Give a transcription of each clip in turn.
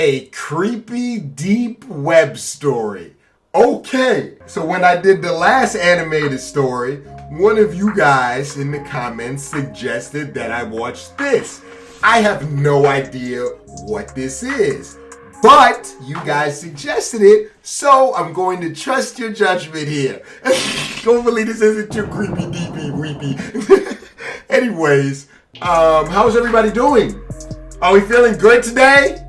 A creepy deep web story. Okay, so when I did the last animated story, one of you guys in the comments suggested that I watch this. I have no idea what this is, but you guys suggested it, so I'm going to trust your judgment here. Hopefully this isn't too creepy, deepy, weepy. Anyways, how's everybody doing? Are we feeling good today?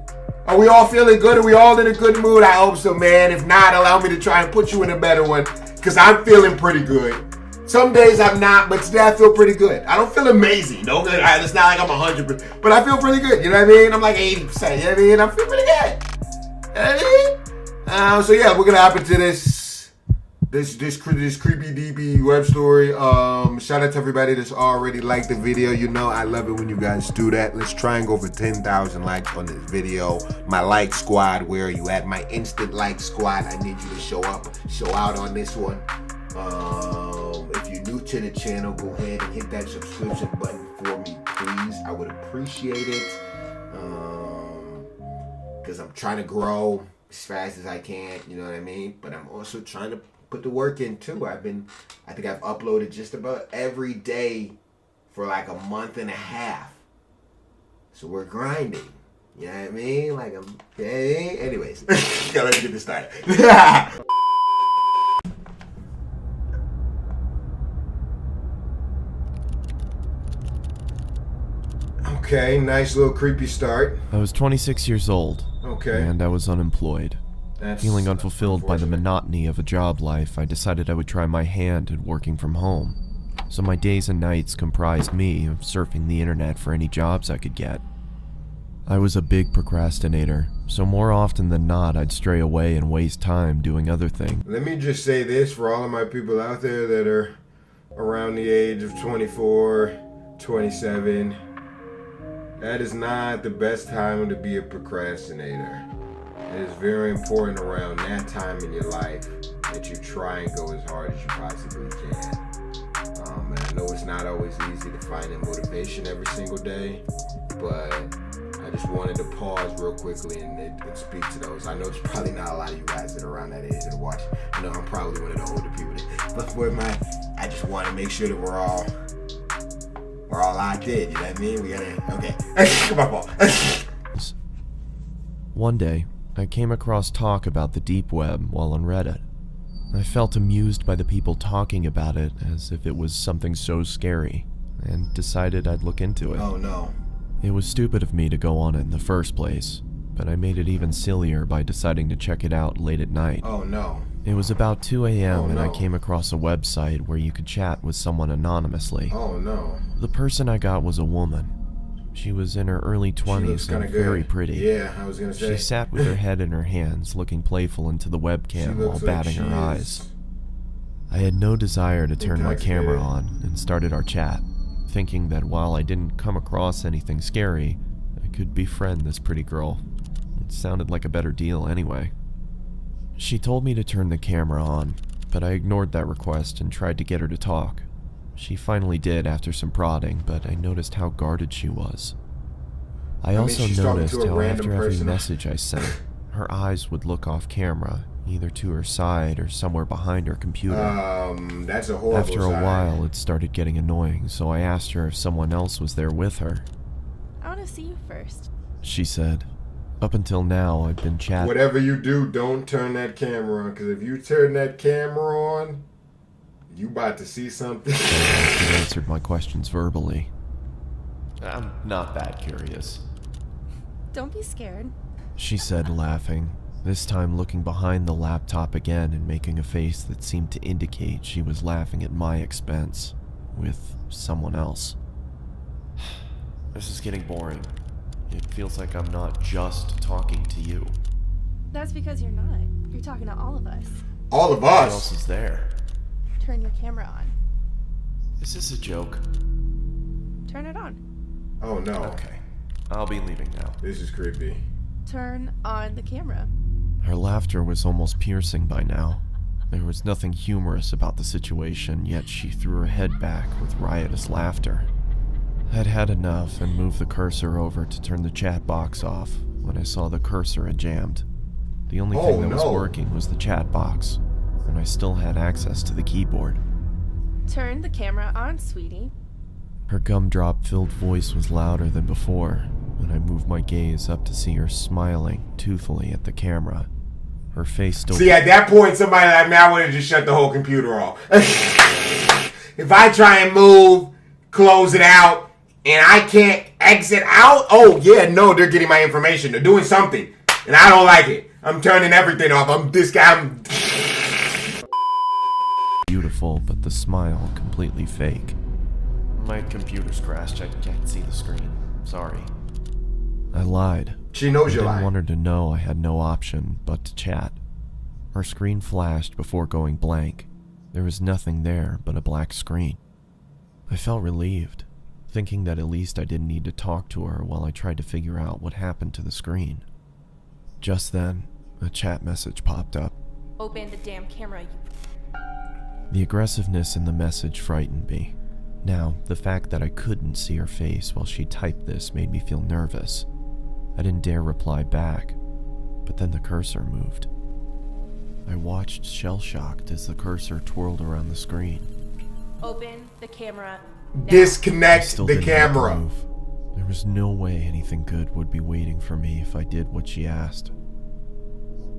Are we all feeling good? Are we all in a good mood? I hope so, man. If not, allow me to try and put you in a better one, because I'm feeling pretty good. Some days I'm not, but today I feel pretty good. I don't feel amazing. No, it's not like I'm 100%, but I feel pretty good. You know what I mean? I'm like 80%. You know what I mean? I feel pretty good. You know what I mean? So yeah, we're gonna hop into this creepy DB web story. Shout out to everybody that's already liked the video. You know I love it when you guys do that. Let's try and go for 10,000 likes on this video. My like squad, where are you at? My instant like squad, I need you to show out on this one. If you're new to the channel, go ahead and hit that subscription button for me, please. I would appreciate it. Because I'm trying to grow as fast as I can, you know what I mean? But I'm also trying to put the work in too. I think I've uploaded just about every day for like a month and a half. So we're grinding. You know what I mean? Like anyways, let's get this started. Okay, nice little creepy start. I was 26 years old. Okay. And I was unemployed. Feeling unfulfilled by the monotony of a job life, I decided I would try my hand at working from home. So my days and nights comprised me of surfing the internet for any jobs I could get. I was a big procrastinator, so more often than not I'd stray away and waste time doing other things. Let me just say this for all of my people out there that are around the age of 24, 27. That is not the best time to be a procrastinator. It is very important around that time in your life that you try and go as hard as you possibly can. And I know it's not always easy to find that motivation every single day, but I just wanted to pause real quickly and speak to those. I know it's probably not a lot of you guys that are around that age that watch. I know I'm probably one of the older people, but I just want to make sure that we're all locked in, you know what I mean? Okay. Come on, Paul. One day, I came across talk about the deep web while on Reddit. I felt amused by the people talking about it as if it was something so scary, and decided I'd look into it. Oh no. It was stupid of me to go on it in the first place, but I made it even sillier by deciding to check it out late at night. Oh no. It was about 2 a.m. and I came across a website where you could chat with someone anonymously. Oh no. The person I got was a woman. She was in her early 20s and very pretty. Yeah, I was gonna say. She sat with her head in her hands, looking playful into the webcam while batting her eyes. I had no desire to turn my camera on and started our chat, thinking that while I didn't come across anything scary, I could befriend this pretty girl. It sounded like a better deal anyway. She told me to turn the camera on, but I ignored that request and tried to get her to talk. She finally did after some prodding, but I noticed how guarded she was. I also noticed how after every message I sent, her eyes would look off camera, either to her side or somewhere behind her computer. That's a horrible After a while, it started getting annoying, so I asked her if someone else was there with her. I want to see you first. She said, up until now, I've been chatting. Whatever you do, don't turn that camera on, because if you turn that camera on, you about to see something. She answered my questions verbally. I'm not that curious. Don't be scared. She said, laughing, this time looking behind the laptop again and making a face that seemed to indicate she was laughing at my expense, with someone else. This is getting boring. It feels like I'm not just talking to you. That's because you're not. You're talking to all of us. All of Who us? else is there? Turn your camera on. Is this a joke? Turn it on. Oh no. Okay. I'll be leaving now. This is creepy. Turn on the camera. Her laughter was almost piercing by now. There was nothing humorous about the situation, yet she threw her head back with riotous laughter. I'd had enough and moved the cursor over to turn the chat box off, when I saw the cursor had jammed. The only thing that was working was the chat box, and I still had access to the keyboard. Turn the camera on, sweetie. Her gumdrop-filled voice was louder than before, and I moved my gaze up to see her smiling toothfully at the camera. Her face still... See, at that point, somebody like me, I would have just shut the whole computer off. If I try and move, close it out, and I can't exit out, oh yeah, no, they're getting my information. They're doing something, and I don't like it. I'm turning everything off. I'm beautiful, but the smile completely fake. My computer's crashed. I can't see the screen. Sorry. I lied. She knows you're lying. I didn't want her to know I had no option but to chat. Her screen flashed before going blank. There was nothing there but a black screen. I felt relieved, thinking that at least I didn't need to talk to her while I tried to figure out what happened to the screen. Just then, a chat message popped up. Open the damn camera, you... The aggressiveness in the message frightened me. Now, the fact that I couldn't see her face while she typed this made me feel nervous. I didn't dare reply back, but then the cursor moved. I watched shell-shocked as the cursor twirled around the screen. Open the camera now. Disconnect the camera. There was no way anything good would be waiting for me if I did what she asked.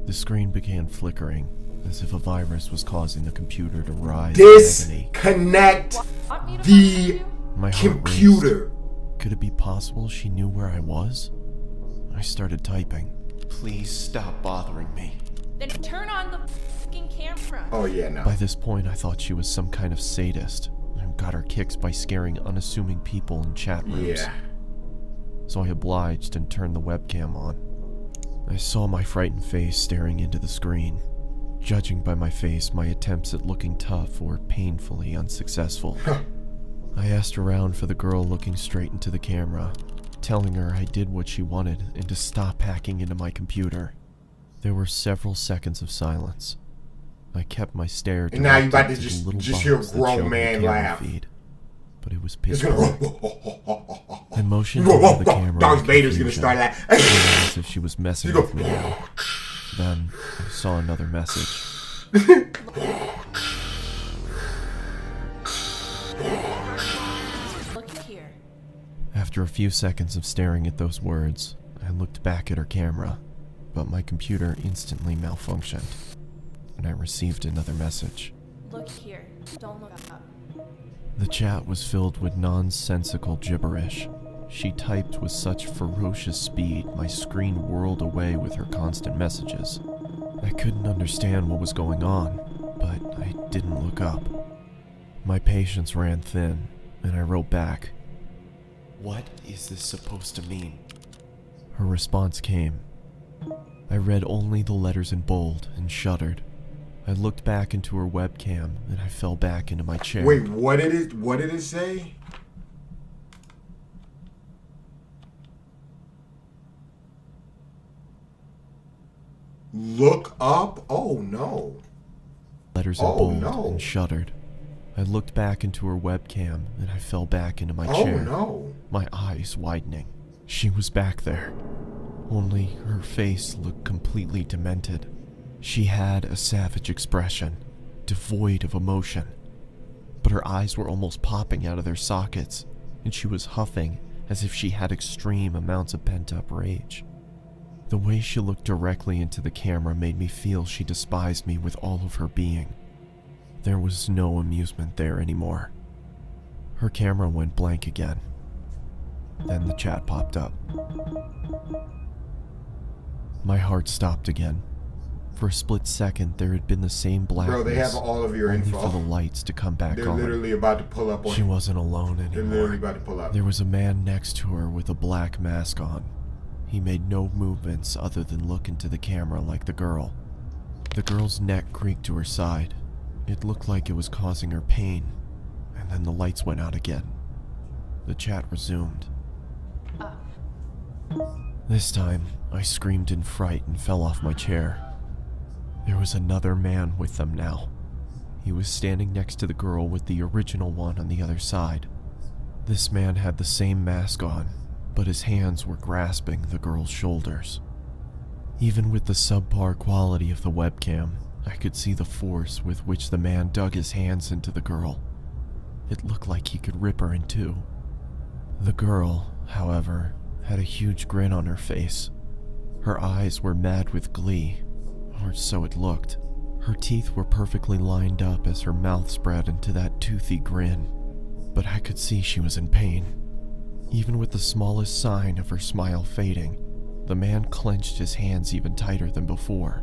The screen began flickering, as if a virus was causing the computer to rise in agony. Disconnect the My heart computer. raced. Could it be possible she knew where I was? I started typing. Please stop bothering me. Then turn on the fucking camera. Oh yeah, no. By this point, I thought she was some kind of sadist who got her kicks by scaring unassuming people in chat rooms. Yeah. So I obliged and turned the webcam on. I saw my frightened face staring into the screen. Judging by my face, my attempts at looking tough were painfully unsuccessful. I asked around for the girl looking straight into the camera, telling her I did what she wanted and to stop hacking into my computer. There were several seconds of silence. I kept my stare And now you about to directed to the little just hear a box that grown showed the man camera laugh. feed, but it was pitch black. I motioned over the camera. Darth Vader's gonna start that. As if she was messing with me now. Then I saw another message. Look here. After a few seconds of staring at those words, I looked back at her camera, but my computer instantly malfunctioned, and I received another message. Look here. Don't look up. The chat was filled with nonsensical gibberish. She typed with such ferocious speed, my screen whirled away with her constant messages. I couldn't understand what was going on, but I didn't look up. My patience ran thin, and I wrote back, "What is this supposed to mean?" Her response came. I read only the letters in bold and shuddered. I looked back into her webcam, and I fell back into my chair. Wait, what did it say? Look up? Oh no. Letters in bold and shuddered. I looked back into her webcam, and I fell back into my chair. Oh no. My eyes widening. She was back there. Only her face looked completely demented. She had a savage expression, devoid of emotion. But her eyes were almost popping out of their sockets, and she was huffing as if she had extreme amounts of pent-up rage. The way she looked directly into the camera made me feel she despised me with all of her being. There was no amusement there anymore. Her camera went blank again. Then the chat popped up. My heart stopped again. For a split second, there had been the same blackness. Bro, they have all of your only info. for the lights to come back They're on. literally about to pull up on She wasn't alone anymore. They're literally about to pull up. There was a man next to her with a black mask on. He made no movements other than look into the camera like the girl. The girl's neck creaked to her side. It looked like it was causing her pain, and then the lights went out again. The chat resumed. This time, I screamed in fright and fell off my chair. There was another man with them now. He was standing next to the girl with the original one on the other side. This man had the same mask on, but his hands were grasping the girl's shoulders. Even with the subpar quality of the webcam, I could see the force with which the man dug his hands into the girl. It looked like he could rip her in two. The girl, however, had a huge grin on her face. Her eyes were mad with glee, or so it looked. Her teeth were perfectly lined up as her mouth spread into that toothy grin, but I could see she was in pain. Even with the smallest sign of her smile fading, the man clenched his hands even tighter than before,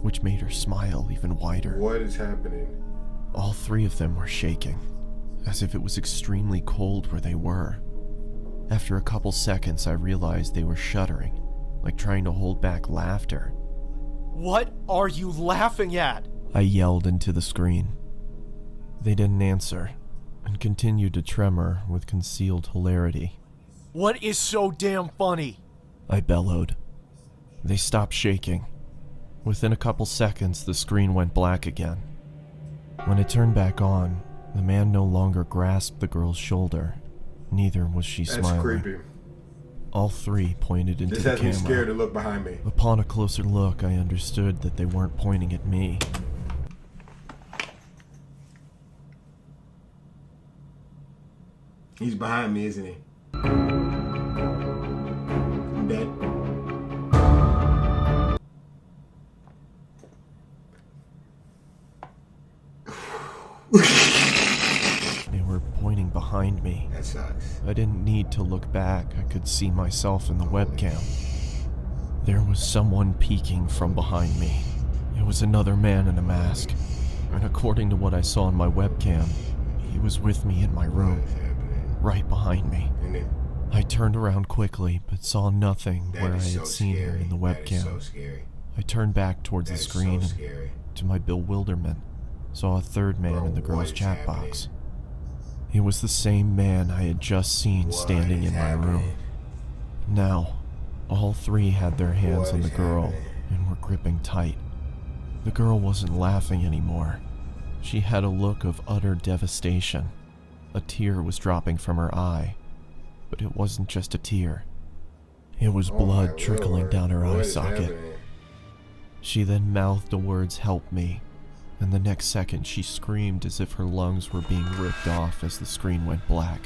which made her smile even wider. What is happening? All three of them were shaking, as if it was extremely cold where they were. After a couple seconds, I realized they were shuddering, like trying to hold back laughter. What are you laughing at? I yelled into the screen. They didn't answer, and continued to tremor with concealed hilarity. What is so damn funny? I bellowed. They stopped shaking. Within a couple seconds, the screen went black again. When it turned back on, the man no longer grasped the girl's shoulder. Neither was she smiling. That's creepy. All three pointed into This the has camera. me scared to look behind me. Upon a closer look, I understood that they weren't pointing at me. He's behind me, isn't he? I'm dead. They were pointing behind me. That sucks. I didn't need to look back. I could see myself in the webcam. There was someone peeking from behind me. It was another man in a mask. And according to what I saw on my webcam, he was with me in my room, What is happening? right behind me. And then, I turned around quickly, but saw nothing that where I is had so seen him scary. in the That is so webcam. scary. I turned back towards That the is screen so and, scary. to my bewilderment, saw a third man Bro, in the girl's what is chat happening? box. It was the same man I had just seen What standing is in my room. happening? Now, all three had their hands What on the is girl happening? and were gripping tight. The girl wasn't laughing anymore. She had a look of utter devastation. A tear was dropping from her eye, but it wasn't just a tear. It was Oh my blood trickling Lord. down her What eye is socket. happening? She then mouthed the words, "Help me," and the next second she screamed as if her lungs were being ripped off as the screen went black.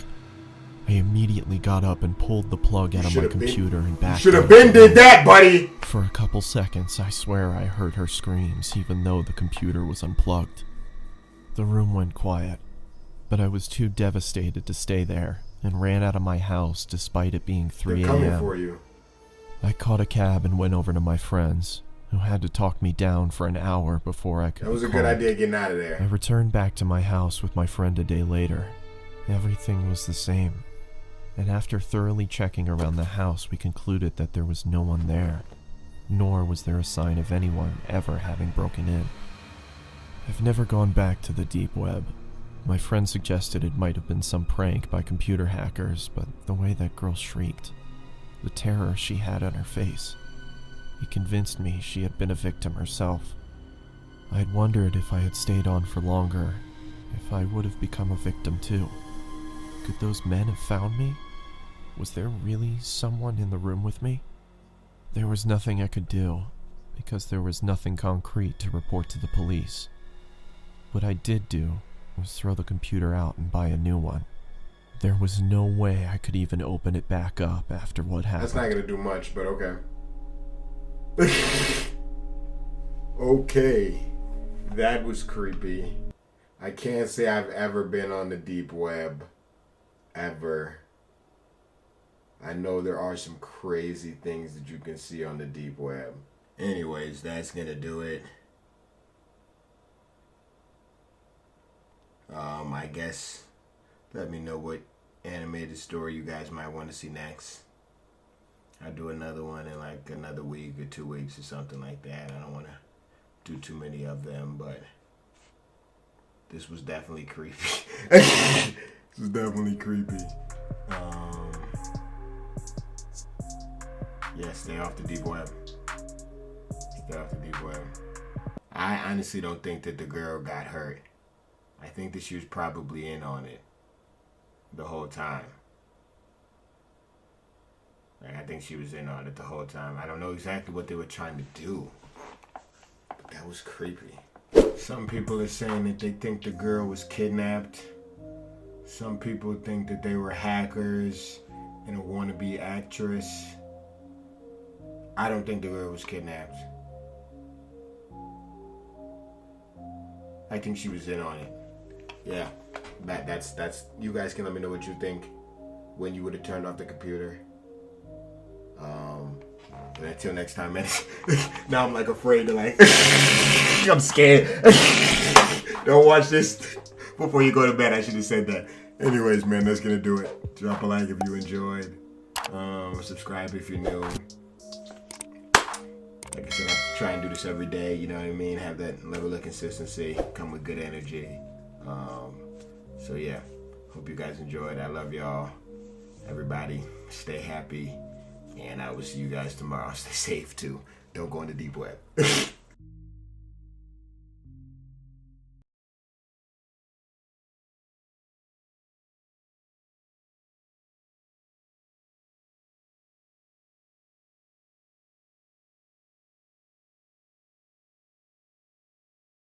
I immediately got up and pulled the plug out of my computer and You backed should have out. been did that, buddy. For a couple seconds, I swear I heard her screams, even though the computer was unplugged. The room went quiet, but I was too devastated to stay there and ran out of my house despite it being 3 They're coming a.m. for you. I caught a cab and went over to my friends, who had to talk me down for an hour before I could That was be a good calmed. idea getting out of I there. returned back to my house with my friend a day later. Everything was the same, and after thoroughly checking around the house, we concluded that there was no one there, nor was there a sign of anyone ever having broken in. I've never gone back to the deep web. My friend suggested it might have been some prank by computer hackers, but the way that girl shrieked, the terror she had on her face, it convinced me she had been a victim herself. I had wondered if I had stayed on for longer, if I would have become a victim too. Could those men have found me? Was there really someone in the room with me? There was nothing I could do, because there was nothing concrete to report to the police. What I did do was throw the computer out and buy a new one. There was no way I could even open it back up after what happened. That's not gonna do much, but okay. Okay. That was creepy. I can't say I've ever been on the deep web. Ever. I know there are some crazy things that you can see on the deep web. Anyways, that's gonna do it. I guess let me know what animated story you guys might want to see next. I'll do another one in like another week or 2 weeks or something like that. I don't want to do too many of them, but this was definitely creepy. This was definitely creepy. Yeah, stay off the deep web. Stay off the deep web. I honestly don't think that the girl got hurt. I think that she was probably in on it the whole time. Like, I think she was in on it the whole time. I don't know exactly what they were trying to do, but that was creepy. Some people are saying that they think the girl was kidnapped. Some people think that they were hackers and a wannabe actress. I don't think the girl was kidnapped. I think she was in on it. Yeah, that's you guys can let me know what you think when you would have turned off the computer. But until next time, man. Now I'm like afraid to like I'm scared. Don't watch this before you go to bed. I should have said that. Anyways, man, that's gonna do it. Drop a like if you enjoyed. Subscribe if you're new. Like I said, I try and do this every day, you know what I mean? Have that level of consistency, come with good energy. So yeah, hope you guys enjoyed. I love y'all. Everybody, stay happy. And I will see you guys tomorrow. Stay safe too. Don't go in the deep web.